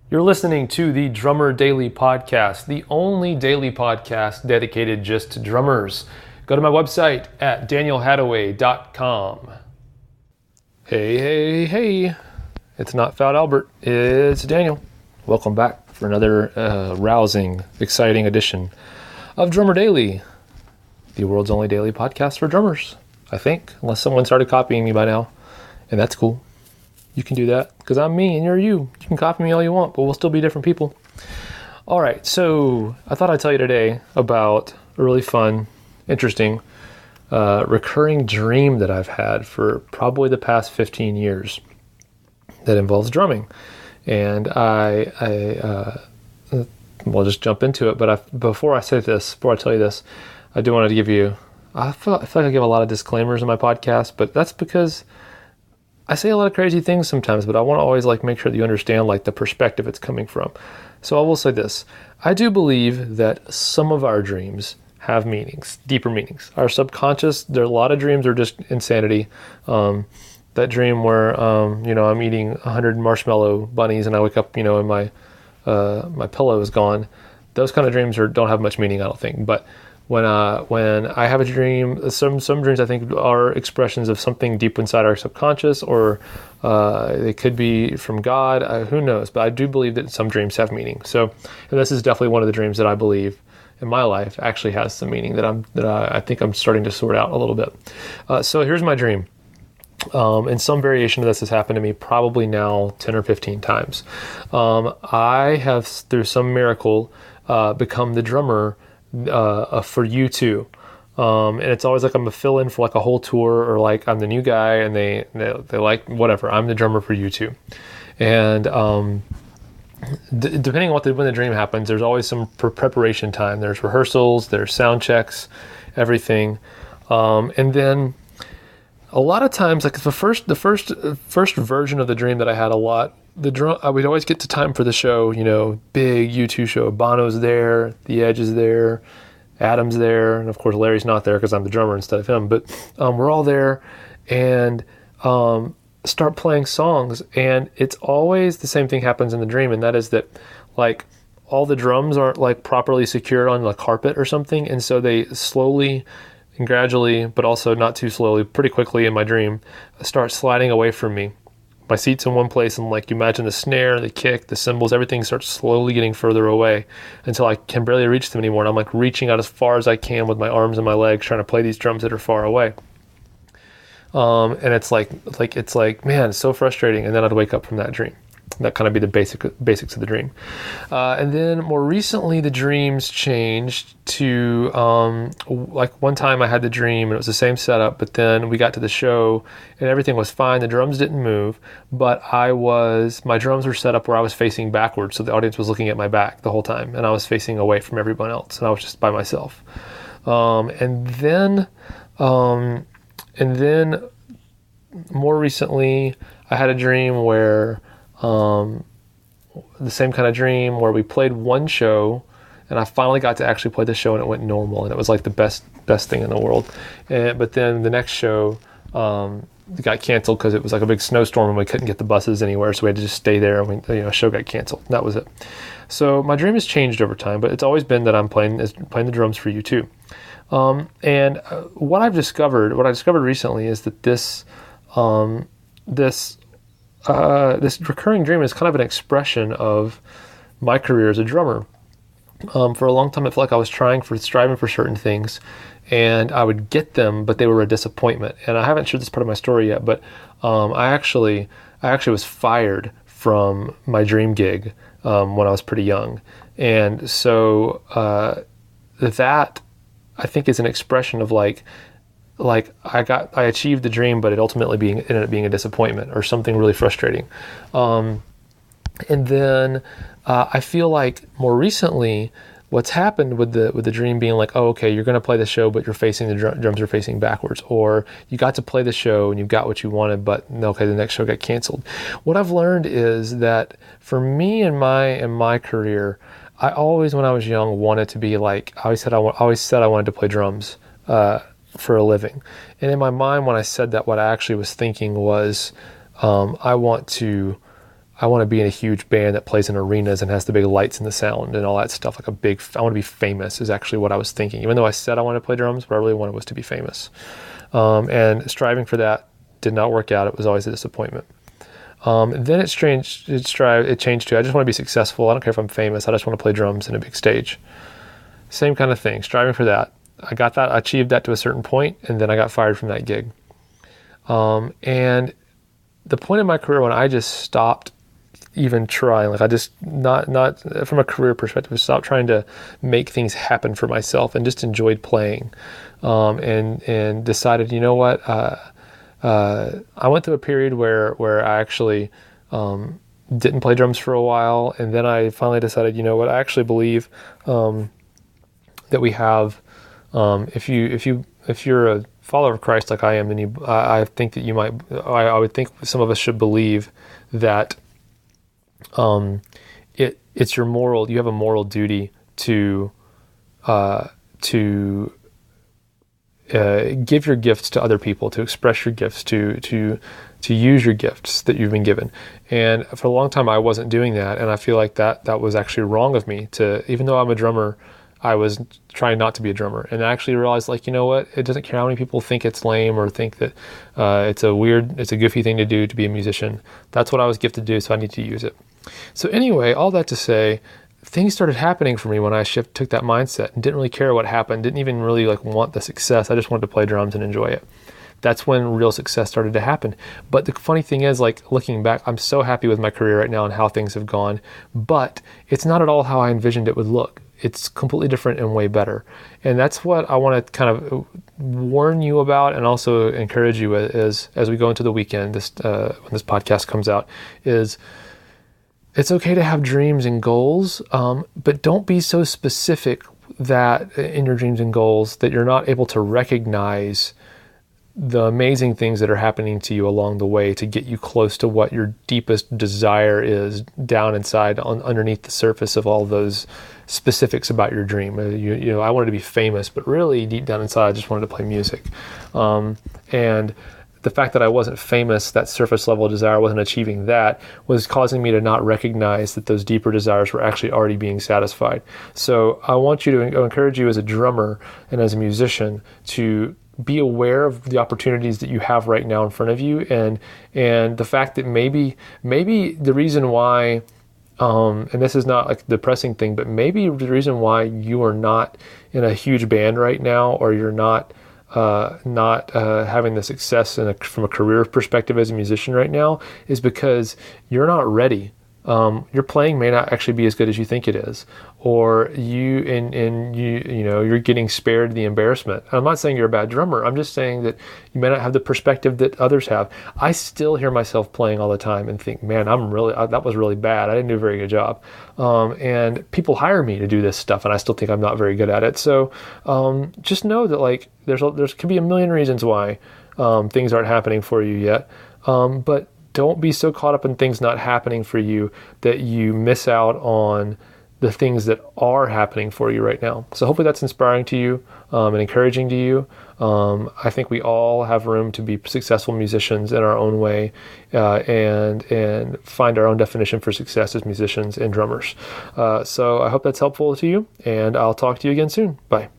You're listening to the Drummer Daily Podcast, the only daily podcast dedicated just to drummers. Go to my website at danielhadaway.com. Hey. It's not Fat Albert, it's Daniel. Welcome back for another rousing, exciting edition of Drummer Daily, the world's only daily podcast for drummers, I think, unless someone started copying me by now, and that's cool. You can do that because I'm me and you're you. You can copy me all you want, but we'll still be different people. All right, so I thought I'd tell you today about a really fun, interesting, recurring dream that I've had for probably the past 15 years that involves drumming. And we'll just jump into it. But before I tell you this, I do want to give you, I feel like I give a lot of disclaimers in my podcast, but that's because I say a lot of crazy things sometimes, but I want to always make sure that you understand the perspective it's coming from. So I will say this. I do believe that some of our dreams have meanings, deeper meanings. Our subconscious, there are a lot of dreams are just insanity. That dream where, I'm eating 100 marshmallow bunnies and I wake up, and my pillow is gone. Those kind of dreams don't have much meaning, I don't think. But when I have a dream, some dreams I think are expressions of something deep inside our subconscious, or they could be from God. Who knows? But I do believe that some dreams have meaning. So, and this is definitely one of the dreams that I believe in my life actually has some meaning that I think I'm starting to sort out a little bit. So here's my dream. And some variation of this has happened to me probably now 10 or 15 times. I have, through some miracle, become the drummer for U2. And it's always I'm a fill-in for a whole tour, or I'm the new guy and they like whatever. I'm the drummer for U2. And depending on when the dream happens, there's always some preparation time. There's rehearsals, there's sound checks, everything. And then a lot of times, the first version of the dream that I had a lot, I would always get to time for the show, big U2 show. Bono's there, The Edge is there, Adam's there, and of course Larry's not there because I'm the drummer instead of him. But we're all there and start playing songs, and it's always the same thing happens in the dream, and that is that all the drums aren't properly secured on the carpet or something, and so they slowly and gradually, but also not too slowly, pretty quickly in my dream, start sliding away from me. My seat's in one place, and you imagine the snare, the kick, the cymbals, everything starts slowly getting further away until I can barely reach them anymore. And I'm reaching out as far as I can with my arms and my legs, trying to play these drums that are far away. And it's man, it's so frustrating. And then I'd wake up from that dream. That kind of be the basics of the dream. And then more recently, the dreams changed to, one time I had the dream and it was the same setup, but then we got to the show and everything was fine. The drums didn't move, but my drums were set up where I was facing backwards. So the audience was looking at my back the whole time and I was facing away from everyone else and I was just by myself. And then more recently, I had a dream where, the same kind of dream where we played one show and I finally got to actually play the show and it went normal and it was the best thing in the world. But then the next show got canceled because it was a big snowstorm and we couldn't get the buses anywhere, so we had to just stay there and the show got canceled. That was it. So my dream has changed over time, but it's always been that I'm playing the drums for U2. And what I discovered recently is that this recurring dream is kind of an expression of my career as a drummer. For a long time, I felt like I was striving for certain things, and I would get them, but they were a disappointment. And I haven't shared this part of my story yet, but I actually was fired from my dream gig when I was pretty young, and so that I think is an expression of I achieved the dream, but it ultimately ended up being a disappointment or something really frustrating. And then I feel more recently, what's happened with the dream being oh, okay, you're going to play the show, but you're facing the drums are facing backwards, or you got to play the show and you got what you wanted, but okay, the next show got canceled. What I've learned is that for me in my career, I always, when I was young, wanted to be I always said I wanted to play drums for a living. And in my mind, when I said that, what I actually was thinking was, I want to I want to be in a huge band that plays in arenas and has the big lights and the sound and all that stuff. Like I want to be famous is actually what I was thinking. Even though I said I wanted to play drums, what I really wanted was to be famous. And striving for that did not work out. It was always a disappointment. Then it changed to, I just want to be successful. I don't care if I'm famous. I just want to play drums in a big stage. Same kind of thing, striving for that. I achieved that to a certain point, and then I got fired from that gig. And the point in my career when I just stopped even trying, like I just, not from a career perspective, I stopped trying to make things happen for myself and just enjoyed playing. And decided, you know what, I went through a period where I actually didn't play drums for a while, and then I finally decided, you know what, I actually believe that we have, if you're a follower of Christ like I am, then I think that you might, I would think some of us should believe that it's your moral, you have a moral duty to give your gifts to other people, to express your gifts, to use your gifts that you've been given. And for a long time, I wasn't doing that, and I feel like that was actually wrong of me. Even though I'm a drummer, I was trying not to be a drummer, and I actually realized, like, you know what? It doesn't care how many people think it's lame or think that it's a goofy thing to do to be a musician. That's what I was gifted to do, so I need to use it. So anyway, all that to say, things started happening for me when I took that mindset and didn't really care what happened, didn't even really want the success. I just wanted to play drums and enjoy it. That's when real success started to happen. But the funny thing is, looking back, I'm so happy with my career right now and how things have gone, but it's not at all how I envisioned it would look. It's completely different and way better. And that's what I want to kind of warn you about, and also encourage you as we go into the weekend, when this podcast comes out, is it's okay to have dreams and goals, but don't be so specific that in your dreams and goals that you're not able to recognize the amazing things that are happening to you along the way to get you close to what your deepest desire is down inside, underneath the surface of all those specifics about your dream. You know, I wanted to be famous, but really deep down inside, I just wanted to play music. And the fact that I wasn't famous, that surface level desire, I wasn't achieving that, was causing me to not recognize that those deeper desires were actually already being satisfied. So I want you to encourage you as a drummer and as a musician to be aware of the opportunities that you have right now in front of you, and the fact that maybe the reason why, and this is not like a depressing thing, but maybe the reason why you are not in a huge band right now, or you're not having the success from a career perspective as a musician right now, is because you're not ready. Your playing may not actually be as good as you think it is, or you're getting spared the embarrassment. I'm not saying you're a bad drummer. I'm just saying that you may not have the perspective that others have. I still hear myself playing all the time and think, man, that was really bad. I didn't do a very good job. And people hire me to do this stuff, and I still think I'm not very good at it. So just know that there could be a million reasons why things aren't happening for you yet, but don't be so caught up in things not happening for you that you miss out on the things that are happening for you right now. So hopefully that's inspiring to you and encouraging to you. I think we all have room to be successful musicians in our own way, and find our own definition for success as musicians and drummers. So I hope that's helpful to you, and I'll talk to you again soon. Bye.